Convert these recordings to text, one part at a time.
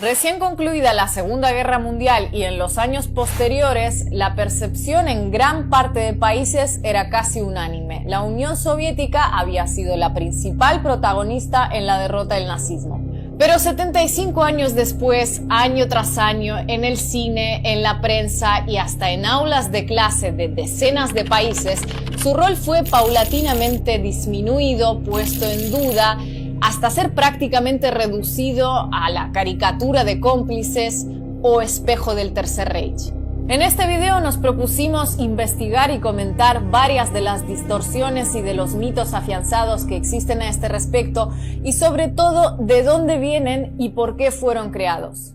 Recién concluida la Segunda Guerra Mundial y en los años posteriores, la percepción en gran parte de países era casi unánime. La Unión Soviética había sido la principal protagonista en la derrota del nazismo. Pero 75 años después, año tras año, en el cine, en la prensa y hasta en aulas de clase de decenas de países, su rol fue paulatinamente disminuido, puesto en duda, hasta ser prácticamente reducido a la caricatura de cómplices o espejo del Tercer Reich. En este video nos propusimos investigar y comentar varias de las distorsiones y de los mitos afianzados que existen a este respecto y sobre todo de dónde vienen y por qué fueron creados.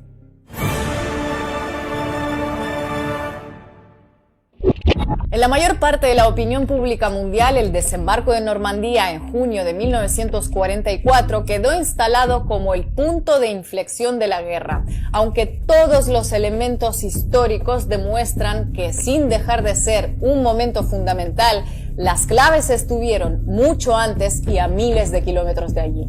En la mayor parte de la opinión pública mundial, el desembarco de Normandía en junio de 1944 quedó instalado como el punto de inflexión de la guerra, aunque todos los elementos históricos demuestran que, sin dejar de ser un momento fundamental, las claves estuvieron mucho antes y a miles de kilómetros de allí.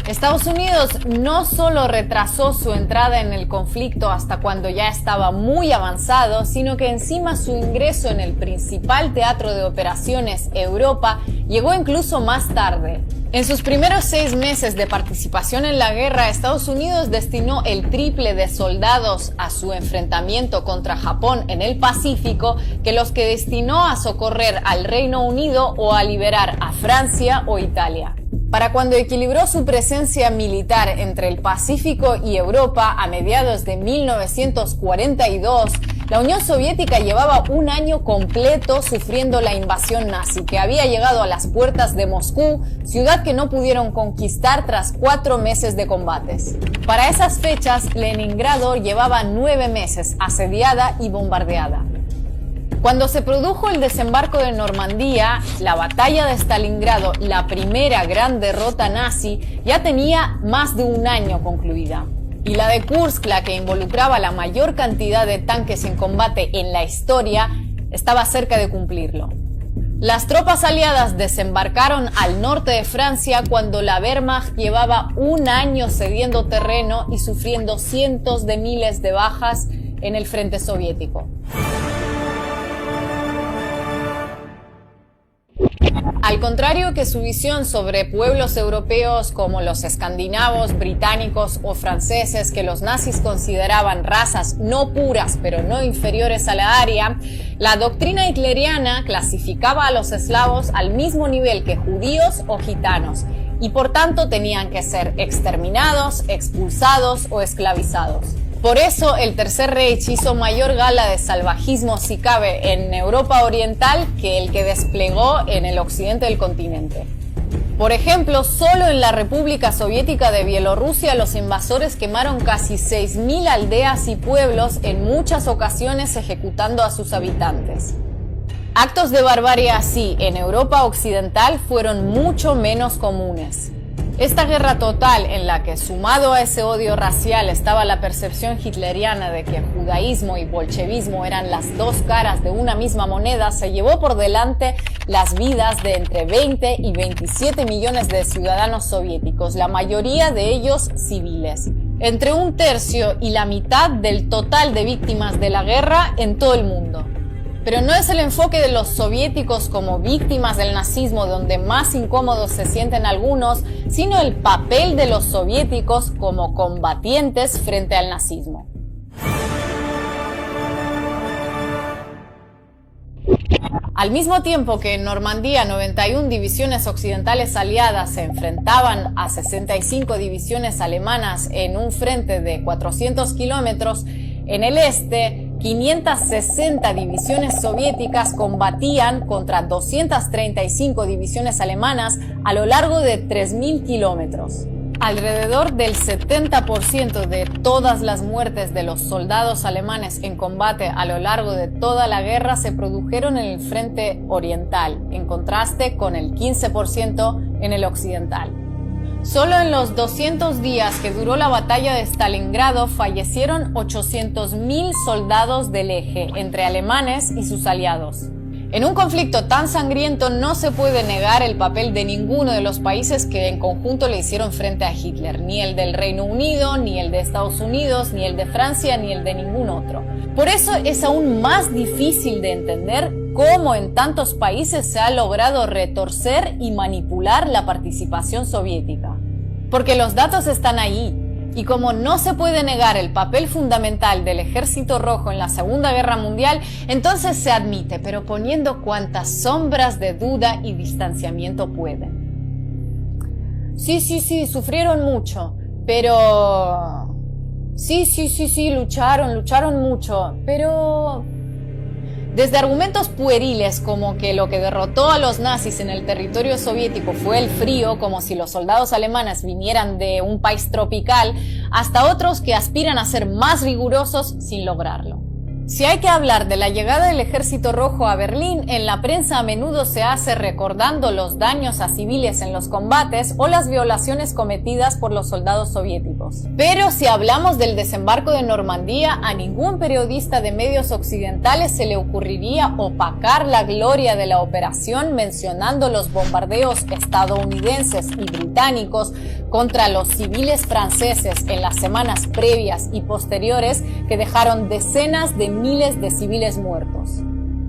Estados Unidos no solo retrasó su entrada en el conflicto hasta cuando ya estaba muy avanzado, sino que encima su ingreso en el principal teatro de operaciones, Europa, llegó incluso más tarde. En sus primeros 6 meses de participación en la guerra, Estados Unidos destinó el triple de soldados a su enfrentamiento contra Japón en el Pacífico que los que destinó a socorrer al Reino Unido o a liberar a Francia o Italia. Para cuando equilibró su presencia militar entre el Pacífico y Europa a mediados de 1942, la Unión Soviética llevaba un año completo sufriendo la invasión nazi, que había llegado a las puertas de Moscú, ciudad que no pudieron conquistar tras 4 meses de combates. Para esas fechas, Leningrado llevaba 9 meses asediada y bombardeada. Cuando se produjo el desembarco de Normandía, la batalla de Stalingrado, la primera gran derrota nazi, ya tenía más de un año concluida. Y la de Kursk, la que involucraba la mayor cantidad de tanques en combate en la historia, estaba cerca de cumplirlo. Las tropas aliadas desembarcaron al norte de Francia cuando la Wehrmacht llevaba un año cediendo terreno y sufriendo cientos de miles de bajas en el frente soviético. Al contrario que su visión sobre pueblos europeos como los escandinavos, británicos o franceses, que los nazis consideraban razas no puras pero no inferiores a la aria, la doctrina hitleriana clasificaba a los eslavos al mismo nivel que judíos o gitanos y por tanto tenían que ser exterminados, expulsados o esclavizados. Por eso el Tercer Reich hizo mayor gala de salvajismo, si cabe, en Europa Oriental que el que desplegó en el occidente del continente. Por ejemplo, solo en la República Soviética de Bielorrusia los invasores quemaron casi 6.000 aldeas y pueblos, en muchas ocasiones ejecutando a sus habitantes. Actos de barbarie así en Europa Occidental fueron mucho menos comunes. Esta guerra total, en la que sumado a ese odio racial estaba la percepción hitleriana de que judaísmo y bolchevismo eran las dos caras de una misma moneda, se llevó por delante las vidas de entre 20 y 27 millones de ciudadanos soviéticos, la mayoría de ellos civiles. Entre 1/3 y la mitad del total de víctimas de la guerra en todo el mundo. Pero no es el enfoque de los soviéticos como víctimas del nazismo donde más incómodos se sienten algunos, sino el papel de los soviéticos como combatientes frente al nazismo. Al mismo tiempo que en Normandía 91 divisiones occidentales aliadas se enfrentaban a 65 divisiones alemanas en un frente de 400 kilómetros, en el este 560 divisiones soviéticas combatían contra 235 divisiones alemanas a lo largo de 3.000 kilómetros. Alrededor del 70% de todas las muertes de los soldados alemanes en combate a lo largo de toda la guerra se produjeron en el frente oriental, en contraste con el 15% en el occidental. Solo en los 200 días que duró la batalla de Stalingrado fallecieron 800.000 soldados del eje, entre alemanes y sus aliados. En un conflicto tan sangriento no se puede negar el papel de ninguno de los países que en conjunto le hicieron frente a Hitler, ni el del Reino Unido, ni el de Estados Unidos, ni el de Francia, ni el de ningún otro. Por eso es aún más difícil de entender cómo en tantos países se ha logrado retorcer y manipular la participación soviética. Porque los datos están ahí. Y como no se puede negar el papel fundamental del Ejército Rojo en la Segunda Guerra Mundial, entonces se admite, pero poniendo cuantas sombras de duda y distanciamiento pueden. Sí, sufrieron mucho, pero... Sí, lucharon mucho, pero... Desde argumentos pueriles como que lo que derrotó a los nazis en el territorio soviético fue el frío, como si los soldados alemanes vinieran de un país tropical, hasta otros que aspiran a ser más rigurosos sin lograrlo. Si hay que hablar de la llegada del Ejército Rojo a Berlín, en la prensa a menudo se hace recordando los daños a civiles en los combates o las violaciones cometidas por los soldados soviéticos. Pero si hablamos del desembarco de Normandía, a ningún periodista de medios occidentales se le ocurriría opacar la gloria de la operación mencionando los bombardeos estadounidenses y británicos contra los civiles franceses en las semanas previas y posteriores que dejaron decenas de miles de civiles muertos.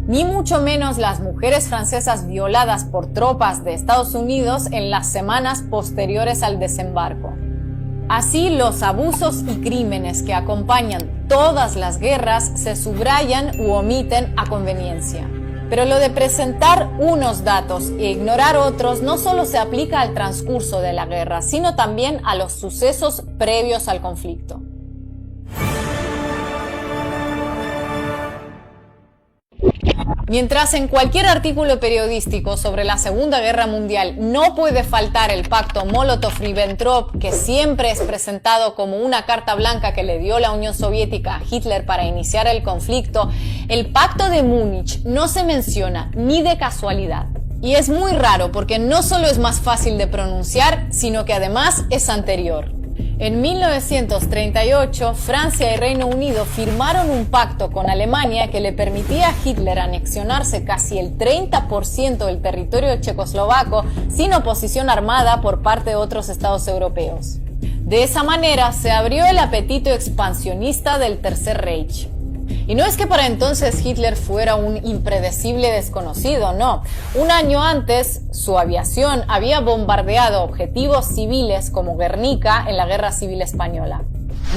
Ni mucho menos las mujeres francesas violadas por tropas de Estados Unidos en las semanas posteriores al desembarco. Así, los abusos y crímenes que acompañan todas las guerras se subrayan u omiten a conveniencia. Pero lo de presentar unos datos e ignorar otros no solo se aplica al transcurso de la guerra, sino también a los sucesos previos al conflicto. Mientras en cualquier artículo periodístico sobre la Segunda Guerra Mundial no puede faltar el pacto Molotov-Ribbentrop, que siempre es presentado como una carta blanca que le dio la Unión Soviética a Hitler para iniciar el conflicto, el pacto de Múnich no se menciona ni de casualidad. Y es muy raro porque no solo es más fácil de pronunciar, sino que además es anterior. En 1938, Francia y Reino Unido firmaron un pacto con Alemania que le permitía a Hitler anexionarse casi el 30% del territorio checoslovaco sin oposición armada por parte de otros estados europeos. De esa manera se abrió el apetito expansionista del Tercer Reich. Y no es que para entonces Hitler fuera un impredecible desconocido, no. Un año antes, su aviación había bombardeado objetivos civiles como Guernica en la Guerra Civil Española.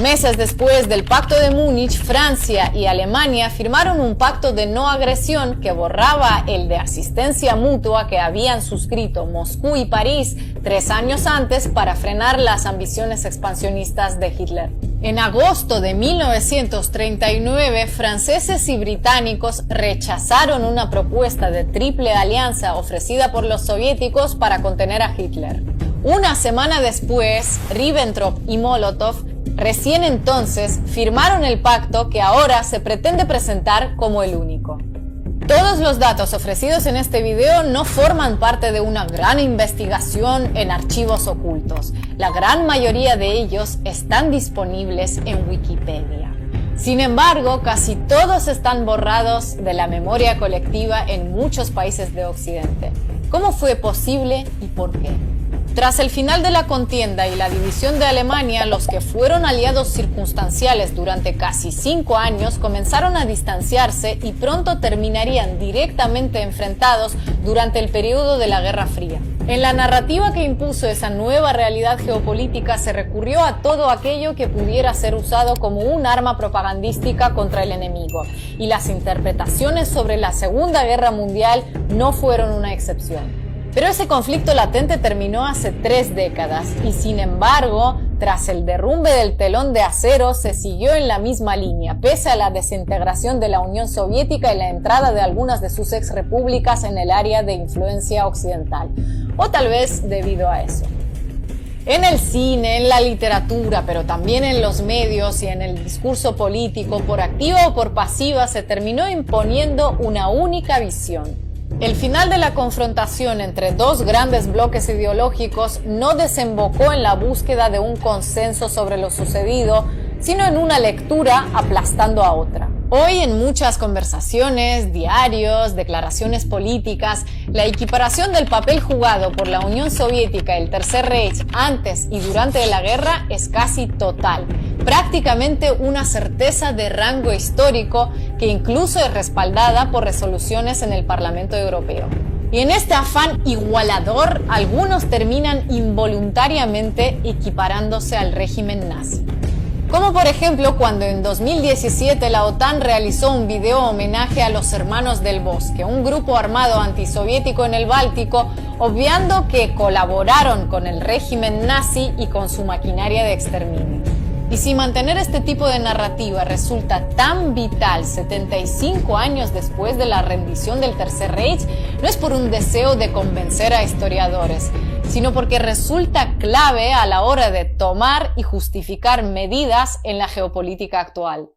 Meses después del Pacto de Múnich, Francia y Alemania firmaron un pacto de no agresión que borraba el de asistencia mutua que habían suscrito Moscú y París 3 años antes para frenar las ambiciones expansionistas de Hitler. En agosto de 1939, franceses y británicos rechazaron una propuesta de triple alianza ofrecida por los soviéticos para contener a Hitler. Una semana después, Ribbentrop y Molotov recién entonces firmaron el pacto que ahora se pretende presentar como el único. Todos los datos ofrecidos en este video no forman parte de una gran investigación en archivos ocultos. La gran mayoría de ellos están disponibles en Wikipedia. Sin embargo, casi todos están borrados de la memoria colectiva en muchos países de Occidente. ¿Cómo fue posible y por qué? Tras el final de la contienda y la división de Alemania, los que fueron aliados circunstanciales durante casi 5 años comenzaron a distanciarse y pronto terminarían directamente enfrentados durante el periodo de la Guerra Fría. En la narrativa que impuso esa nueva realidad geopolítica se recurrió a todo aquello que pudiera ser usado como un arma propagandística contra el enemigo, y las interpretaciones sobre la Segunda Guerra Mundial no fueron una excepción. Pero ese conflicto latente terminó hace 3 décadas y, sin embargo, tras el derrumbe del telón de acero se siguió en la misma línea, pese a la desintegración de la Unión Soviética y la entrada de algunas de sus exrepúblicas en el área de influencia occidental, o tal vez debido a eso. En el cine, en la literatura, pero también en los medios y en el discurso político, por activa o por pasiva, se terminó imponiendo una única visión. El final de la confrontación entre dos grandes bloques ideológicos no desembocó en la búsqueda de un consenso sobre lo sucedido, sino en una lectura aplastando a otra. Hoy en muchas conversaciones, diarios, declaraciones políticas, la equiparación del papel jugado por la Unión Soviética y el Tercer Reich antes y durante la guerra es casi total, prácticamente una certeza de rango histórico que incluso es respaldada por resoluciones en el Parlamento Europeo. Y en este afán igualador, algunos terminan involuntariamente equiparándose al régimen nazi. Como por ejemplo cuando en 2017 la OTAN realizó un video homenaje a los Hermanos del Bosque, un grupo armado antisoviético en el Báltico, obviando que colaboraron con el régimen nazi y con su maquinaria de exterminio. Y si mantener este tipo de narrativa resulta tan vital 75 años después de la rendición del Tercer Reich, no es por un deseo de convencer a historiadores, sino porque resulta clave a la hora de tomar y justificar medidas en la geopolítica actual.